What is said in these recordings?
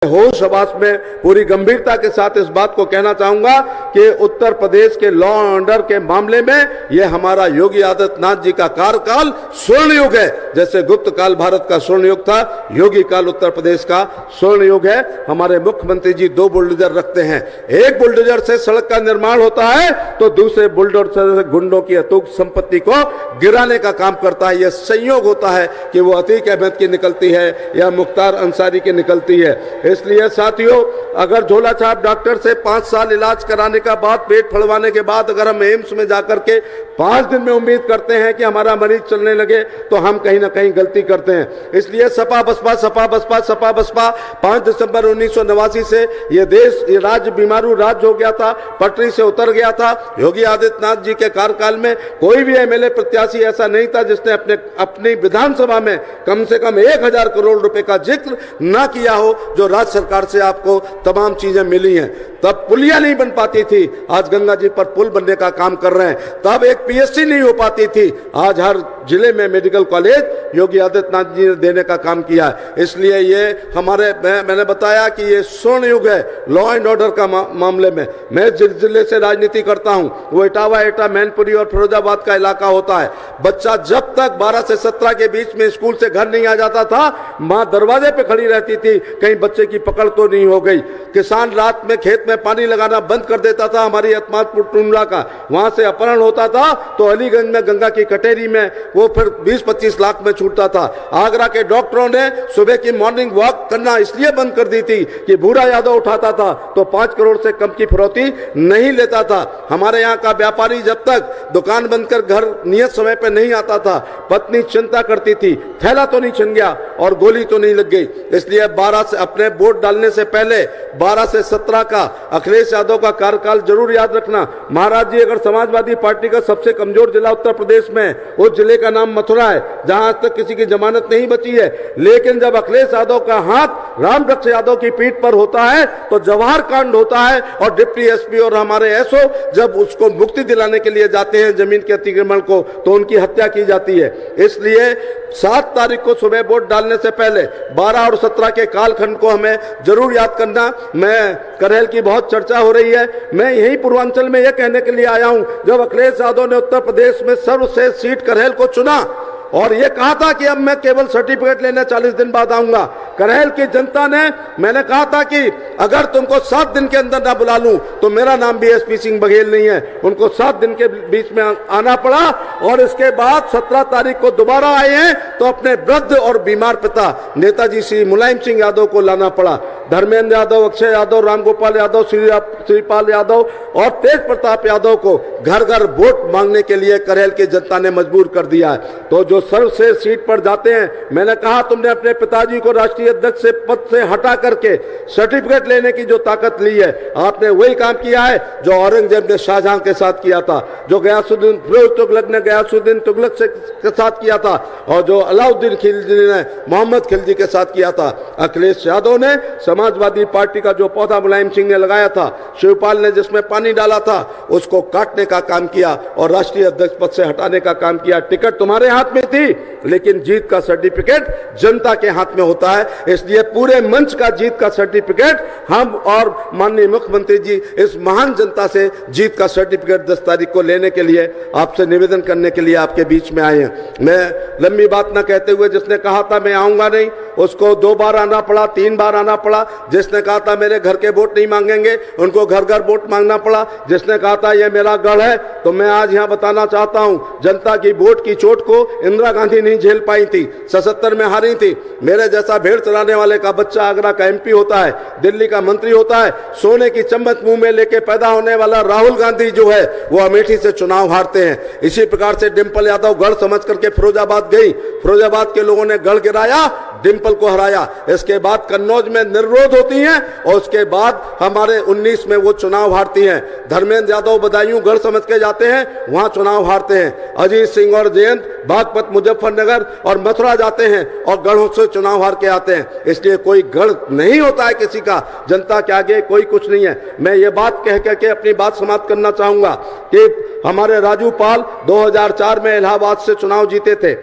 होश हवास में पूरी गंभीरता के साथ इस बात को कहना चाहूंगा कि उत्तर प्रदेश के लॉ एंड ऑर्डर के मामले में यह हमारा योगी आदित्यनाथ जी का कार्यकाल स्वर्ण युग है। जैसे गुप्त काल भारत का स्वर्ण युग था, योगी काल उत्तर प्रदेश का स्वर्ण युग है। हमारे मुख्यमंत्री जी 2 बुलडोजर रखते हैं। एक बुलडोजर से सड़क का निर्माण होता है तो दूसरे बुलडोजर से गुंडों की अतुक संपत्ति को गिराने का काम करता है। यह संयोग होता है कि वो अतीक अहमद की निकलती है या मुख्तार अंसारी की निकलती है। इसलिए साथियों, अगर झोला छाप डॉक्टर से 5 साल इलाज कराने का बाद, पेट फड़वाने के बाद अगर हम एम्स में जाकर के 5 दिन में उम्मीद करते हैं कि हमारा मरीज चलने लगे तो हम कहीं ना कहीं गलती करते हैं। इसलिए सपा बसपा सपा बसपा सपा बसपा 5 दिसंबर 1989 से ये देश, ये राज्य बीमारू राज्य हो गया था, पटरी से उतर गया था। योगी आदित्यनाथ जी के कार्यकाल में कोई भी एमएलए प्रत्याशी ऐसा नहीं था जिसने अपनी विधानसभा में कम से कम 1000 करोड़ रुपए का जिक्र ना किया हो। जो राज्य सरकार से आपको तमाम चीजें मिली हैं, तब पुलिया नहीं बन पाती थी, आज गंगा जी पर पुल बनने का काम कर रहे हैं। तब एक पीएचसी नहीं हो पाती थी, आज हर जिले में मेडिकल कॉलेज योगी आदित्यनाथ जी ने देने का काम किया है। इसलिए ये हमारे, मैंने बताया कि ये स्वर्ण युग है लॉ एंड ऑर्डर का मामले में। मैं जिस जिले से राजनीति करता हूं वो इटावा, एटा, मैनपुरी और फिरोजाबाद का इलाका होता है। बच्चा जब तक 12 से 17 के बीच में स्कूल से घर नहीं आ जाता था, माँ दरवाजे पे खड़ी रहती थी कहीं बच्चे की पकड़ तो नहीं हो गई। किसान रात में खेत में पानी लगाना बंद कर देता था। हमारी अतमादपुर टुंडला का वहां से अपहरण होता था तो अलीगंज में गंगा की कटेरी में वो फिर 20-25 लाख में छूटता था। आगरा के डॉक्टरों ने सुबह की मॉर्निंग वॉक करना इसलिए बंद कर दी थी कि भूरा यादव उठाता था तो 5 करोड़ से कम की फिरौती नहीं लेता था। हमारे यहाँ का व्यापारी जब तक दुकान बंद कर घर नियत समय पर नहीं आता था, पत्नी चिंता करती थी थैला तो नहीं छिन गया और गोली तो नहीं लग गई। इसलिए 12 से अपने वोट डालने से पहले 12 से 17 का अखिलेश यादव का कार्यकाल जरूर याद रखना। महाराज जी, अगर समाजवादी पार्टी का सबसे कमजोर जिला उत्तर प्रदेश में, उस जिले का नाम मथुरा है जहां आज तक किसी की जमानत नहीं बची है, लेकिन जब अखिलेश यादव का हाथ राम वृक्ष यादव की पीठ पर होता है तो जवाहर कांड होता है और डिप्टी एसपी और हमारे एसओ जब उसको मुक्ति दिलाने के लिए जाते हैं जमीन के अतिक्रमण को, तो उनकी हत्या की जाती है। इसलिए 7 तारीख को सुबह वोट डालने से पहले 12 और 17 के कालखंड को हमें जरूर याद करना। मैं करहेल की बहुत चर्चा हो रही है, मैं यही पूर्वांचल में यह कहने के लिए आया हूं, जब अखिलेश यादव ने उत्तर प्रदेश में सर्वश्रेष्ठ सीट करहेल को चुना और ये कहा था कि अब मैं केवल सर्टिफिकेट लेने 40 दिन बाद आऊंगा। करहेल की जनता ने, मैंने कहा था कि अगर तुमको 7 दिन के अंदर ना बुला लूं तो मेरा नाम भी एसपी सिंह बघेल नहीं है। उनको 7 दिन के बीच में आना पड़ा और इसके बाद 17 तारीख को दोबारा आए हैं तो अपने वृद्ध और बीमार पिता नेताजी श्री मुलायम सिंह यादव को लाना पड़ा। धर्मेंद्र यादव, अक्षय यादव, रामगोपाल यादव, श्रीपाल यादव और तेज प्रताप यादव को घर घर वोट मांगने के लिए करहेल की जनता ने मजबूर कर दिया है। तो जो सर्वश्रेष्ठ सीट पर जाते हैं, मैंने कहा तुमने अपने पिताजी को राष्ट्रीय अध्यक्ष से पद से हटा करके सर्टिफिकेट लेने की जो ताकत ली है, आपने वही काम किया है जो औरंगजेब ने शाहजहां के साथ किया था, जो गयासुद्दीन फिरोज तुगलक ने गयासुद्दीन तुगलक के साथ किया था और जो अलाउद्दीन खिलजी ने मोहम्मद खिलजी के साथ किया था। अखिलेश यादव ने समाजवादी पार्टी का जो पौधा मुलायम सिंह ने लगाया था, शिवपाल ने जिसमें पानी डाला था, उसको काटने का काम किया और राष्ट्रीय अध्यक्ष पद से हटाने का काम किया। टिकट तुम्हारे हाथ में थी लेकिन जीत का सर्टिफिकेट जनता के हाथ में होता है। इसलिए पूरे मंच का जीत का सर्टिफिकेट हम और माननीय मुख्यमंत्री जी इस महान जनता से जीत का सर्टिफिकेट 10 तारीख को लेने के लिए आपसे निवेदन करने के लिए आपके बीच में आए हैं। मैं लंबी बात न कहते हुए, जिसने कहा था मैं आऊंगा नहीं उसको 2 बार आना पड़ा, 3 बार आना पड़ा। जिसने कहा था मेरे घर के वोट नहीं मांगेंगे उनको घर घर वोट मांगना पड़ा। जिसने कहा था ये मेरा गढ़ है, तो मैं आज यहां बताना चाहता हूं, जनता की वोट की चोट को इंदिरा गांधी नहीं झेल पाई थी, 77 में हारी थी। मेरे जैसा भेड़ चराने वाले का बच्चा आगरा का एमपी होता है, दिल्ली का मंत्री होता है, सोने की चम्मच मुंह में लेके पैदा होने वाला राहुल गांधी जो है वो अमेठी से चुनाव हारते हैं। इसी प्रकार से डिंपल यादव गढ़ समझ करके फिरोजाबाद गई, फिरोजाबाद के लोगों ने गढ़ गिराया, डिंपल को हराया। इसके बाद कन्नौज में निर्विरोध होती हैं और उसके बाद हमारे 19 में वो चुनाव हारती हैं। धर्मेंद्र यादव बदायूं गढ़ समझ के जाते हैं, वहां चुनाव हारते हैं। अजीत सिंह और जयंत बागपत, मुजफ्फरनगर और मथुरा जाते हैं और गढ़ों से चुनाव हार के आते हैं। इसलिए कोई गढ़ नहीं होता है किसी का, जनता के आगे कोई कुछ नहीं है। मैं ये बात कह के अपनी बात समाप्त करना चाहूंगा कि हमारे राजू पाल 2004 में इलाहाबाद से चुनाव जीते थे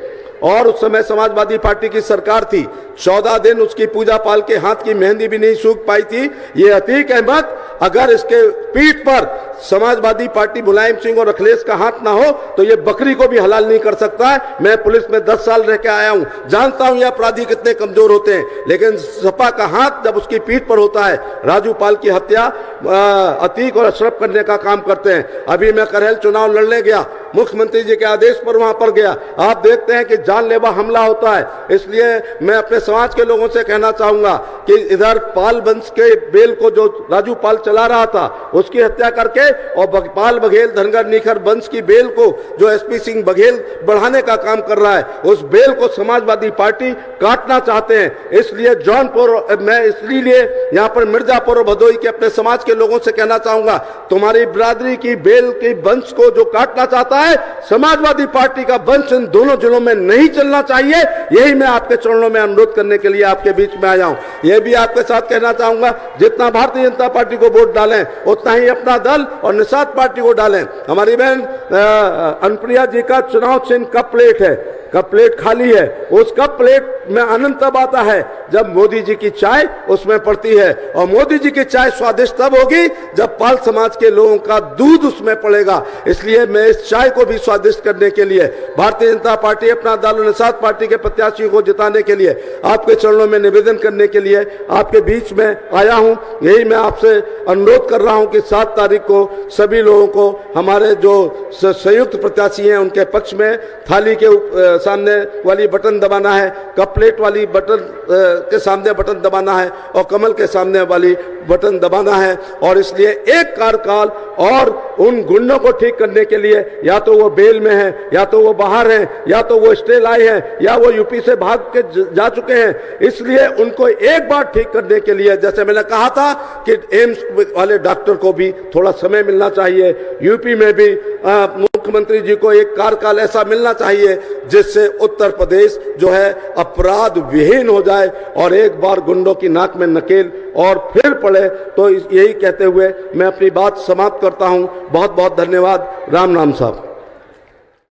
और उस समय समाजवादी पार्टी की सरकार थी। 14 दिन उसकी पूजा पाल के हाथ की मेहंदी भी नहीं सूख पाई थी। ये अतीक अहमद अगर इसके पीठ पर समाजवादी पार्टी मुलायम सिंह और अखिलेश का हाथ ना हो तो ये बकरी को भी हलाल नहीं कर सकता है। मैं पुलिस में 10 साल रह के आया हूं, जानता हूं ये अपराधी कितने कमजोर होते हैं, लेकिन सपा का हाथ जब उसकी पीठ पर होता है, राजू पाल की हत्या अतीक और अशरफ करने का काम करते हैं। अभी मैं करहल चुनाव लड़ने गया, मुख्यमंत्री जी के आदेश पर वहां पर गया, आप देखते हैं कि जानलेवा हमला होता है। इसलिए मैं अपने समाज के लोगों से कहना चाहूंगा कि इधर पाल वंश के बेल को जो राजू पाल चला रहा था उसकी हत्या करके, और पाल बघेल धनगर निखर वंश की बेल को जो एसपी सिंह बघेल बढ़ाने का काम कर रहा है, उस बेल को समाजवादी पार्टी काटना चाहते हैं। इसलिए जौनपुर मैं इसलिए यहां पर मिर्जापुर और भदोई के अपने समाज के लोगों से कहना चाहूंगा, तुम्हारी बिरादरी की बेल की वंश को जो काटना चाहता है, समाजवादी पार्टी का वंश इन दोनों जिलों में नहीं चलना चाहिए। यही मैं आपके चरणों में अनुरोध करने के लिए आपके बीच में आया हूं। यह भी आपके साथ कहना चाहूंगा, जितना भारतीय जनता पार्टी को वोट डालें उतना ही अपना दल और निषाद पार्टी को डालें। हमारी बहन अनुप्रिया जी का चुनाव चिन्ह कप प्लेट है, कप प्लेट खाली है, उस कप प्लेट में आनंद तब आता है जब मोदी जी की चाय उसमें पड़ती है, और मोदी जी की चाय स्वादिष्ट तब होगी जब पाल समाज के लोगों का दूध उसमें पड़ेगा। इसलिए मैं इस चाय को भी स्वादिष्ट करने के लिए भारतीय जनता पार्टी अपना दल और निषाद पार्टी के प्रत्याशियों को जिताने के लिए आपके चरणों में निवेदन करने के लिए आपके बीच में आया हूं। यही मैं आपसे अनुरोध कर रहा हूं कि 7 तारीख को सभी लोगों को हमारे जो संयुक्त प्रत्याशी हैं उनके पक्ष में थाली के सामने वाली बटन दबाना है, कप प्लेट वाली बटन के सामने बटन दबाना है और कमल के सामने वाली बटन दबाना है। और इसलिए एक कार्यकाल और उन गुंडों को ठीक करने के लिए, या तो वो बेल में है, या तो वो बाहर हैं, या तो वो स्टे लाए हैं, या वो यूपी से भाग के जा चुके हैं, इसलिए उनको एक बार ठीक करने के लिए, जैसे मैंने कहा था कि एम्स वाले डॉक्टर को भी थोड़ा समय मिलना चाहिए, यूपी में भी मुख्यमंत्री जी को एक कार्यकाल ऐसा मिलना चाहिए जिससे उत्तर प्रदेश जो है अपराध विहीन हो जाए और एक बार गुंडों की नाक में नकेल और फिर पड़े। तो यही कहते हुए मैं अपनी बात समाप्त करता हूं। बहुत बहुत धन्यवाद। राम राम साहब।